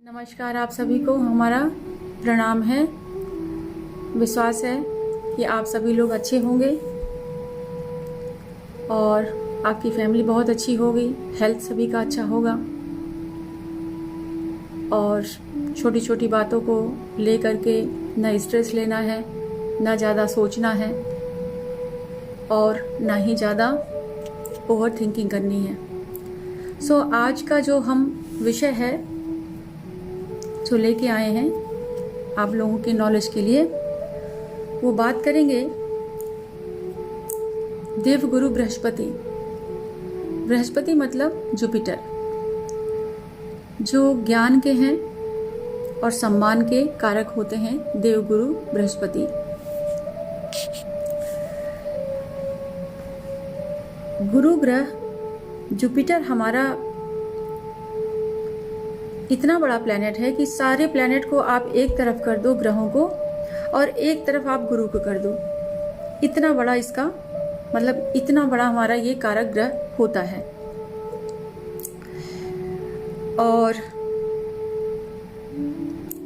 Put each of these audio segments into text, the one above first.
नमस्कार, आप सभी को हमारा प्रणाम है। विश्वास है कि आप सभी लोग अच्छे होंगे और आपकी फैमिली बहुत अच्छी होगी, हेल्थ सभी का अच्छा होगा और छोटी छोटी बातों को ले करके न स्ट्रेस लेना है, न ज़्यादा सोचना है और ना ही ज़्यादा ओवर थिंकिंग करनी है। आज का जो हम विषय है जो लेके आए हैं आप लोगों के नॉलेज के लिए, वो बात करेंगे देवगुरु बृहस्पति। बृहस्पति मतलब जुपिटर, जो ज्ञान के हैं और सम्मान के कारक होते हैं। देवगुरु बृहस्पति गुरु ग्रह जुपिटर हमारा इतना बड़ा प्लैनेट है कि सारे प्लैनेट को आप एक तरफ कर दो, ग्रहों को, और एक तरफ आप गुरु को कर दो। इतना बड़ा इसका मतलब, इतना बड़ा हमारा ये कारक ग्रह होता है। और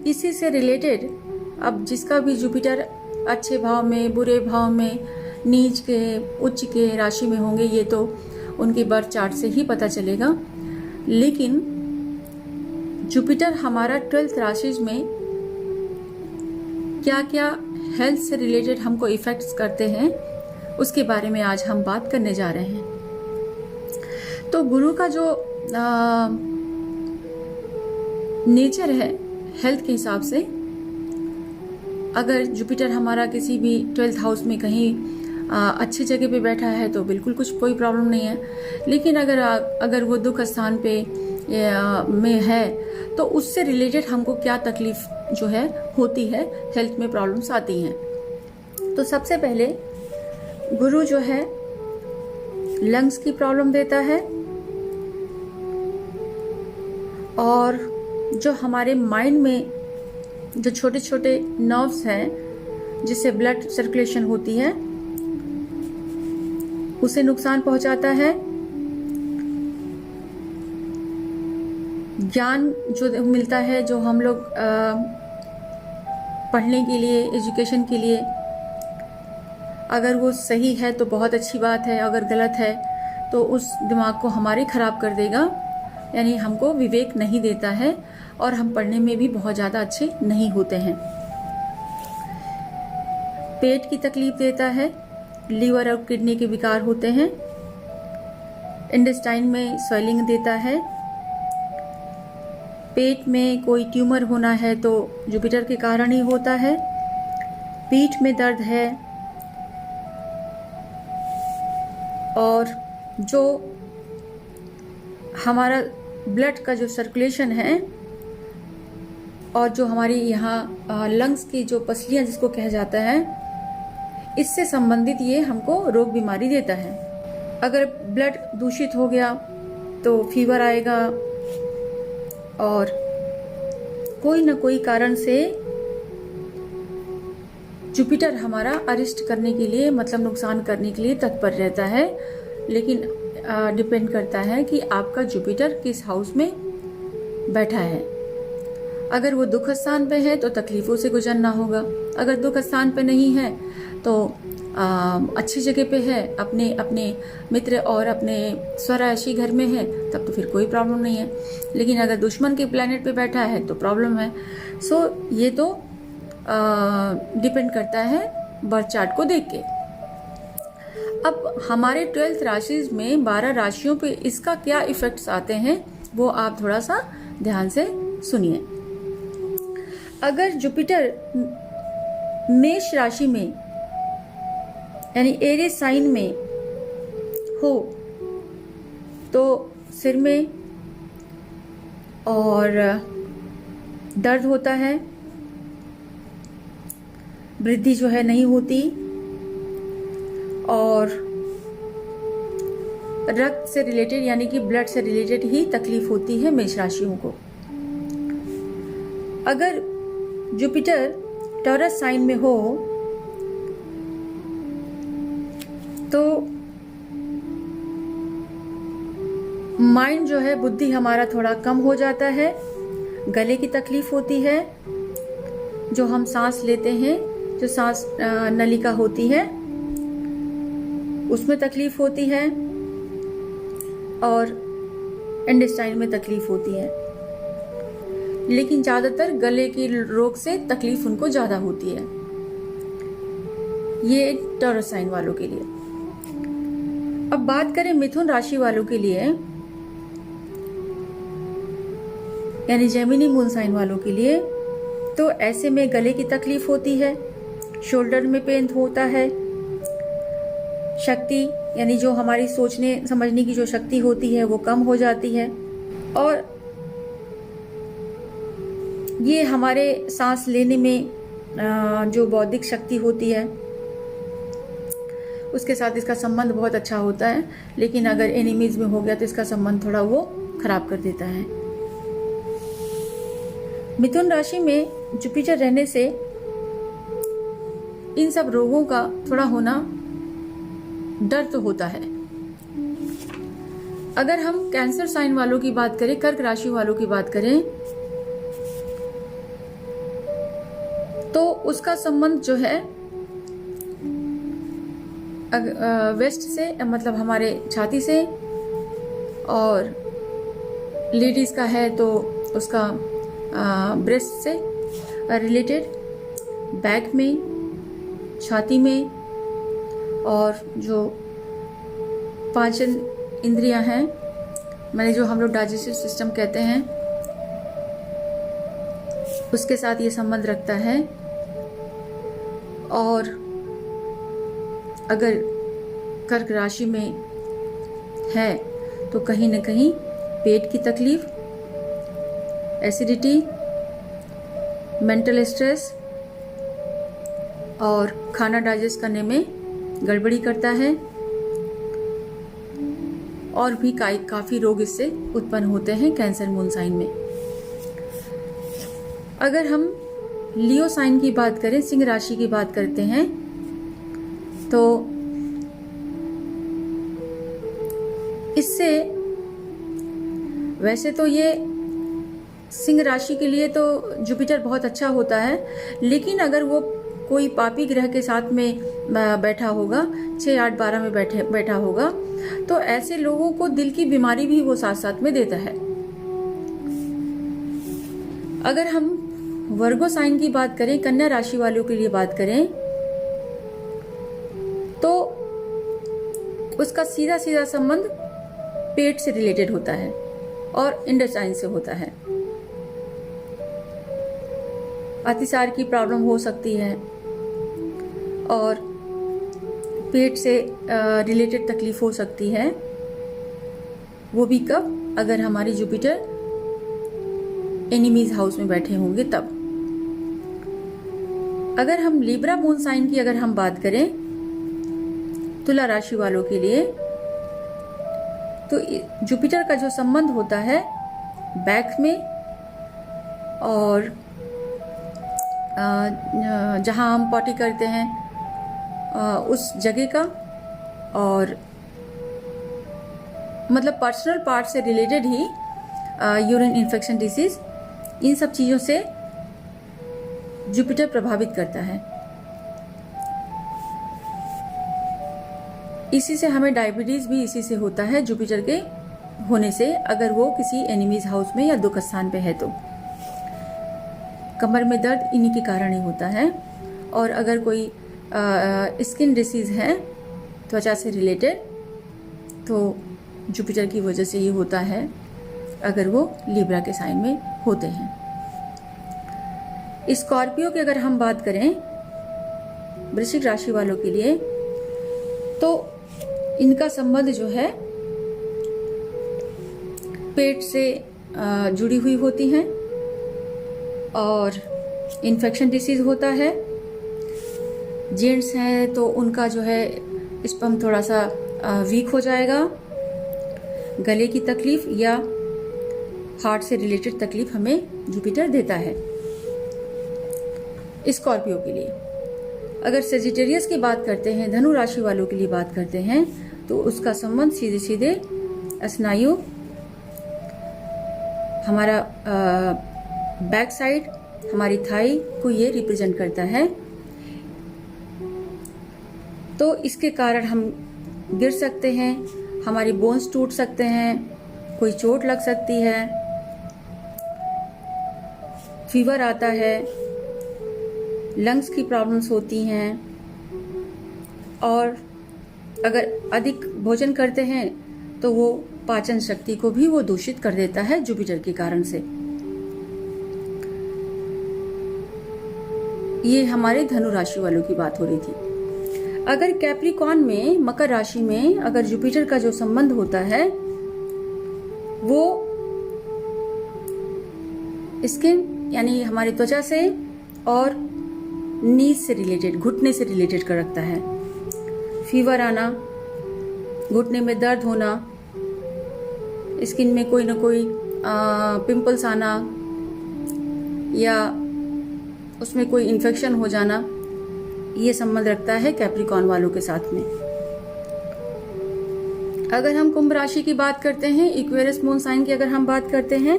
इसी से रिलेटेड अब जिसका भी जुपिटर अच्छे भाव में, बुरे भाव में, नीच के, उच्च के राशि में होंगे, ये तो उनकी बर्थ चार्ट से ही पता चलेगा। लेकिन जुपिटर हमारा 12th राशि में क्या क्या हेल्थ से रिलेटेड हमको इफेक्ट्स करते हैं, उसके बारे में आज हम बात करने जा रहे हैं। तो गुरु का जो नेचर है हेल्थ के हिसाब से, अगर जुपिटर हमारा किसी भी 12th हाउस में कहीं अच्छी जगह पे बैठा है तो बिल्कुल कोई प्रॉब्लम नहीं है। लेकिन अगर वो दुख स्थान पे में है तो उससे रिलेटेड हमको क्या तकलीफ जो है होती है, हेल्थ में प्रॉब्लम्स आती हैं। तो सबसे पहले गुरु जो है लंग्स की प्रॉब्लम देता है, और जो हमारे माइंड में जो छोटे छोटे नर्व्स हैं जिससे ब्लड सर्कुलेशन होती है, उसे नुकसान पहुंचाता है। ज्ञान जो मिलता है, जो हम लोग पढ़ने के लिए, एजुकेशन के लिए, अगर वो सही है तो बहुत अच्छी बात है, अगर गलत है तो उस दिमाग को हमारे खराब कर देगा, यानी हमको विवेक नहीं देता है और हम पढ़ने में भी बहुत ज़्यादा अच्छे नहीं होते हैं। पेट की तकलीफ देता है, लीवर और किडनी के विकार होते हैं। इंटेस्टाइन में स्वेलिंग देता है। पेट में कोई ट्यूमर होना है तो जुपिटर के कारण ही होता है। पीठ में दर्द है, और जो हमारा ब्लड का जो सर्कुलेशन है और जो हमारी यहाँ लंग्स की जो पसलियाँ जिसको कहा जाता है, इससे संबंधित ये हमको रोग बीमारी देता है। अगर ब्लड दूषित हो गया तो फीवर आएगा, और कोई न कोई कारण से जुपिटर हमारा अरेस्ट करने के लिए, मतलब नुकसान करने के लिए तत्पर रहता है। लेकिन डिपेंड करता है कि आपका जुपिटर किस हाउस में बैठा है। अगर वो दुख स्थान पे है तो तकलीफों से गुजरना होगा। अगर दुख स्थान पे नहीं है तो अच्छी जगह पे है, अपने अपने मित्र और अपने स्वराशि घर में है, तब तो फिर कोई प्रॉब्लम नहीं है। लेकिन अगर दुश्मन के प्लेनेट पे बैठा है तो प्रॉब्लम है। ये तो डिपेंड करता है बर्थ चार्ट को देख के। अब हमारे 12th राशि में 12 राशियों पे इसका क्या इफेक्ट्स आते हैं, वो आप थोड़ा सा ध्यान से सुनिए। अगर जुपिटर मेष राशि में यानी एरीज साइन में हो तो सिर में और दर्द होता है, वृद्धि जो है नहीं होती, और रक्त से रिलेटेड यानी कि ब्लड से रिलेटेड ही तकलीफ होती है मेष राशियों को। अगर जुपिटर टॉरस साइन में हो तो माइंड जो है, बुद्धि हमारा थोड़ा कम हो जाता है, गले की तकलीफ होती है, जो हम सांस लेते हैं, जो सांस नलिका होती है उसमें तकलीफ होती है, और इंटेस्टाइन में तकलीफ होती है। लेकिन ज़्यादातर गले की रोग से तकलीफ उनको ज़्यादा होती है। ये टॉरस साइन वालों के लिए। अब बात करें मिथुन राशि वालों के लिए, यानी जेमिनी मून साइन वालों के लिए, तो ऐसे में गले की तकलीफ होती है, शोल्डर में पेन होता है, शक्ति यानी जो हमारी सोचने समझने की जो शक्ति होती है वो कम हो जाती है, और ये हमारे सांस लेने में जो बौद्धिक शक्ति होती है उसके साथ इसका संबंध बहुत अच्छा होता है। लेकिन अगर एनिमीज में हो गया तो इसका संबंध थोड़ा वो खराब कर देता है। मिथुन राशि में जुपिटर रहने से इन सब रोगों का थोड़ा होना डर तो होता है। अगर हम कैंसर साइन वालों की बात करें, कर्क राशि वालों की बात करें, तो उसका संबंध जो है वेस्ट से, मतलब हमारे छाती से, और लेडीज का है तो उसका ब्रेस्ट से रिलेटेड, बैक में, छाती में, और जो पाचन इंद्रियां हैं, माने जो हम लोग डाइजेस्टिव सिस्टम कहते हैं, उसके साथ ये संबंध रखता है। और अगर कर्क राशि में है तो कहीं न कहीं पेट की तकलीफ, एसिडिटी, मेंटल स्ट्रेस और खाना डाइजेस्ट करने में गड़बड़ी करता है, और भी काफ़ी रोग इससे उत्पन्न होते हैं कैंसर मून साइन में। अगर हम लियो साइन की बात करें, सिंह राशि की बात करते हैं, तो इससे वैसे तो ये सिंह राशि के लिए तो जुपिटर बहुत अच्छा होता है, लेकिन अगर वो कोई पापी ग्रह के साथ में बैठा होगा, 6, 8, 12 में बैठा होगा, तो ऐसे लोगों को दिल की बीमारी भी वो साथ साथ में देता है। अगर हम वर्गो साइन की बात करें, कन्या राशि वालों के लिए बात करें, तो उसका सीधा सीधा संबंध पेट से रिलेटेड होता है और इंटेस्टाइन से होता है। अतिसार की प्रॉब्लम हो सकती है, और पेट से रिलेटेड तकलीफ हो सकती है। वो भी कब? अगर हमारी जुपिटर एनिमीज हाउस में बैठे होंगे तब। अगर हम लिब्रा मून साइन की अगर हम बात करें, तुला राशि वालों के लिए, तो जुपिटर का जो संबंध होता है बैक में, और जहां हम पॉटी करते हैं उस जगह का, और मतलब पर्सनल पार्ट से रिलेटेड ही यूरिन इन्फेक्शन डिसीज, इन सब चीज़ों से जुपिटर प्रभावित करता है। इसी से हमें डायबिटीज भी इसी से होता है, जुपिटर के होने से, अगर वो किसी एनिमीज हाउस में या दुख स्थान पे है तो। कमर में दर्द इन्हीं के कारण ही होता है। और अगर कोई स्किन डिसीज है त्वचा से रिलेटेड, तो जुपिटर की वजह से ही होता है, अगर वो लिब्रा के साइन में होते हैं। स्कॉर्पियो की अगर हम बात करें, वृश्चिक राशि वालों के लिए, तो इनका संबंध जो है पेट से जुड़ी हुई होती हैं, और इन्फेक्शन डिसीज होता है। जेंट्स हैं तो उनका जो है स्पर्म थोड़ा सा वीक हो जाएगा। गले की तकलीफ या हार्ट से रिलेटेड तकलीफ हमें जुपिटर देता है स्कॉर्पियो के लिए। अगर सेजिटेरियस की बात करते हैं, धनु राशि वालों के लिए बात करते हैं, तो उसका संबंध सीधे सीधे स्नायु, हमारा बैक साइड हमारी थाई को ये रिप्रेजेंट करता है। तो इसके कारण हम गिर सकते हैं, हमारी बोन्स टूट सकते हैं, कोई चोट लग सकती है, फीवर आता है, लंग्स की प्रॉब्लम्स होती हैं, और अगर अधिक भोजन करते हैं तो वो पाचन शक्ति को भी वो दूषित कर देता है जुपिटर के कारण से। ये हमारे धनु राशि वालों की बात हो रही थी। अगर कैप्रिकॉर्न में, मकर राशि में अगर जुपिटर का जो संबंध होता है वो स्किन यानी हमारी त्वचा से और नीज से रिलेटेड, घुटने से रिलेटेड कर रखता है। फीवर आना, घुटने में दर्द होना, स्किन में कोई ना कोई पिंपल्स आना या उसमें कोई इन्फेक्शन हो जाना, ये संबंध रखता है कैप्रिकॉर्न वालों के साथ में। अगर हम कुंभ राशि की बात करते हैं, इक्वेरियस मून साइन की अगर हम बात करते हैं,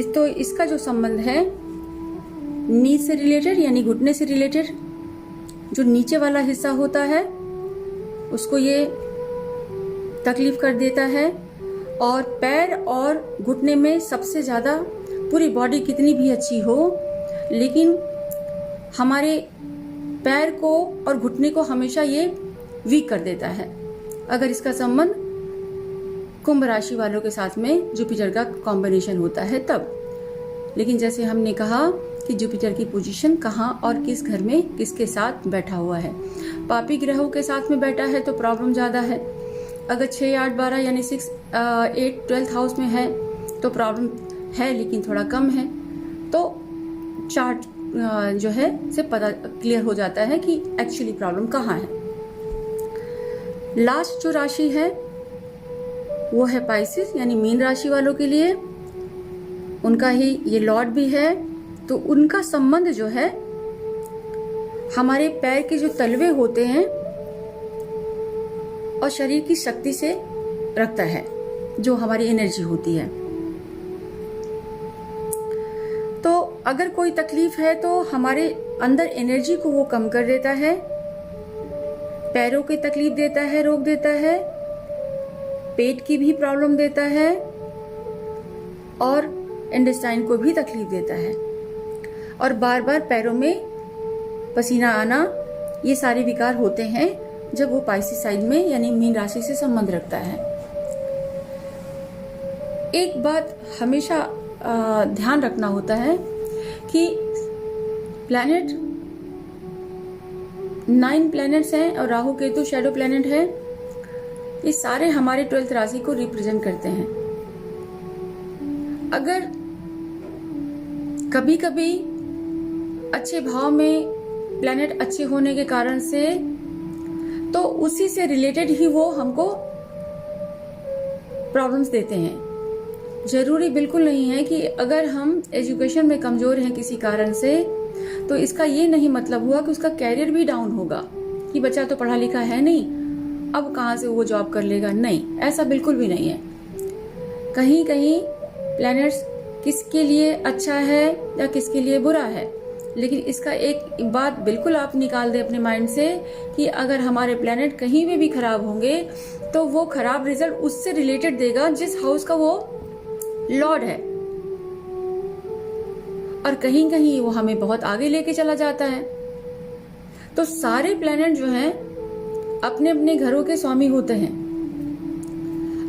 तो इसका जो संबंध है नी से रिलेटेड यानी घुटने से रिलेटेड, जो नीचे वाला हिस्सा होता है उसको ये तकलीफ कर देता है। और पैर और घुटने में सबसे ज्यादा, पूरी बॉडी कितनी भी अच्छी हो लेकिन हमारे पैर को और घुटने को हमेशा ये वीक कर देता है अगर इसका संबंध कुंभ राशि वालों के साथ में जुपिटर का कॉम्बिनेशन होता है तब। लेकिन जैसे हमने कहा कि जुपिटर की पोजीशन कहाँ और किस घर में किसके साथ बैठा हुआ है। पापी ग्रहों के साथ में बैठा है तो प्रॉब्लम ज्यादा है। अगर 6, 8, 12 यानी 6, 8, 12th हाउस में है तो प्रॉब्लम है लेकिन थोड़ा कम है। तो चार्ट जो है से पता क्लियर हो जाता है कि एक्चुअली प्रॉब्लम कहाँ है। लास्ट जो राशि है वो है पाइसेस यानी मीन राशि वालों के लिए, उनका ही ये लॉर्ड भी है। तो उनका संबंध जो है हमारे पैर के जो तलवे होते हैं और शरीर की शक्ति से रखता है, जो हमारी एनर्जी होती है। तो अगर कोई तकलीफ है तो हमारे अंदर एनर्जी को वो कम कर देता है, पैरों की तकलीफ देता है, रोक देता है, पेट की भी प्रॉब्लम देता है और इंटेस्टाइन को भी तकलीफ देता है। और बार बार पैरों में पसीना आना, ये सारे विकार होते हैं जब वो पाइसेस साइन में यानी मीन राशि से संबंध रखता है। एक बात हमेशा ध्यान रखना होता है कि प्लैनेट 9 प्लैनेट्स हैं और राहु केतु शैडो प्लैनेट है। ये सारे हमारे 12th राशि को रिप्रेजेंट करते हैं। अगर कभी कभी अच्छे भाव में प्लैनेट अच्छे होने के कारण से तो उसी से रिलेटेड ही वो हमको प्रॉब्लम्स देते हैं। जरूरी बिल्कुल नहीं है कि अगर हम एजुकेशन में कमजोर हैं किसी कारण से तो इसका ये नहीं मतलब हुआ कि उसका कैरियर भी डाउन होगा, कि बच्चा तो पढ़ा लिखा है नहीं, अब कहाँ से वो जॉब कर लेगा। नहीं, ऐसा बिल्कुल भी नहीं है। कहीं कहीं प्लैनेट्स किसके लिए अच्छा है या किसके लिए बुरा है, लेकिन इसका एक बात बिल्कुल आप निकाल दें अपने माइंड से कि अगर हमारे प्लैनेट कहीं में भी खराब होंगे तो वो खराब रिजल्ट उससे रिलेटेड देगा जिस हाउस का वो लॉर्ड है, और कहीं कहीं वो हमें बहुत आगे लेके चला जाता है। तो सारे प्लैनेट जो हैं अपने अपने घरों के स्वामी होते हैं।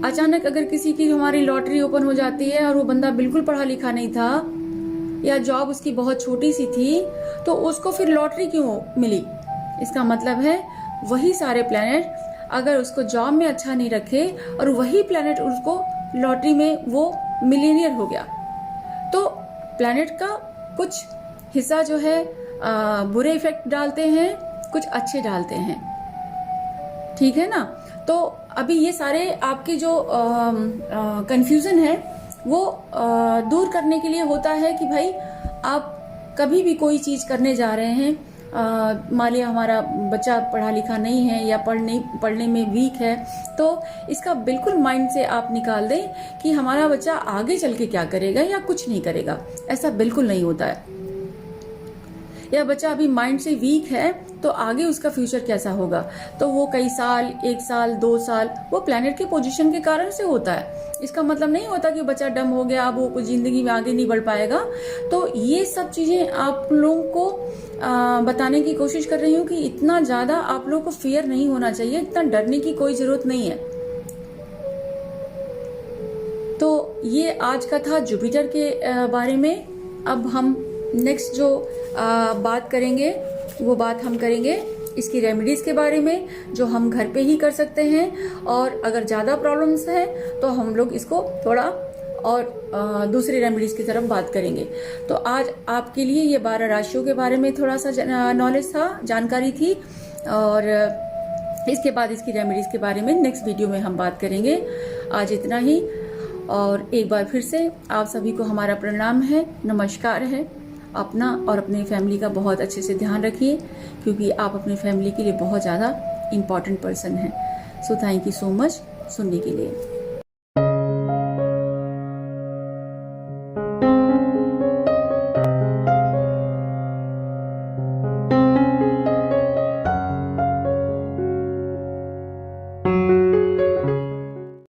अचानक अगर किसी की हमारी लॉटरी ओपन हो जाती है और वो बंदा बिल्कुल पढ़ा लिखा नहीं था या जॉब उसकी बहुत छोटी सी थी तो उसको फिर लॉटरी क्यों मिली? इसका मतलब है वही सारे प्लैनेट अगर उसको जॉब में अच्छा नहीं रखे और वही प्लैनेट उसको लॉटरी में वो मिलियनियर हो गया, तो प्लैनेट का कुछ हिस्सा जो है बुरे इफेक्ट डालते हैं, कुछ अच्छे डालते हैं। ठीक है ना? तो अभी ये सारे आपके जो कंफ्यूजन है वो दूर करने के लिए होता है कि भाई आप कभी भी कोई चीज करने जा रहे हैं, मान लिया हमारा बच्चा पढ़ा लिखा नहीं है या पढ़ने में वीक है, तो इसका बिल्कुल माइंड से आप निकाल दें कि हमारा बच्चा आगे चल के क्या करेगा या कुछ नहीं करेगा। ऐसा बिल्कुल नहीं होता है। या बच्चा अभी माइंड से वीक है तो आगे उसका फ्यूचर कैसा होगा, तो वो कई साल, 1 साल 2 साल, वो प्लैनेट के पोजीशन के कारण से होता है। इसका मतलब नहीं होता कि बच्चा डम हो गया, अब वो जिंदगी में आगे नहीं बढ़ पाएगा। तो ये सब चीजें आप लोगों को बताने की कोशिश कर रही हूँ कि इतना ज्यादा आप लोगों को फियर नहीं होना चाहिए, इतना डरने की कोई जरूरत नहीं है। तो ये आज का था जुपिटर के बारे में। अब हम नेक्स्ट जो बात करेंगे वो बात हम करेंगे इसकी रेमेडीज के बारे में, जो हम घर पे ही कर सकते हैं। और अगर ज़्यादा प्रॉब्लम्स हैं तो हम लोग इसको थोड़ा और दूसरी रेमेडीज की तरफ बात करेंगे। तो आज आपके लिए ये 12 राशियों के बारे में थोड़ा सा नॉलेज था, जानकारी थी। और इसके बाद इसकी रेमेडीज के बारे में नेक्स्ट वीडियो में हम बात करेंगे। आज इतना ही। और एक बार फिर से आप सभी को हमारा प्रणाम है, नमस्कार है। अपना और अपने फैमिली का बहुत अच्छे से ध्यान रखिए, क्योंकि आप अपनी फैमिली के लिए बहुत ज़्यादा इम्पॉर्टेंट पर्सन हैं। So thank you so much सुनने के लिए।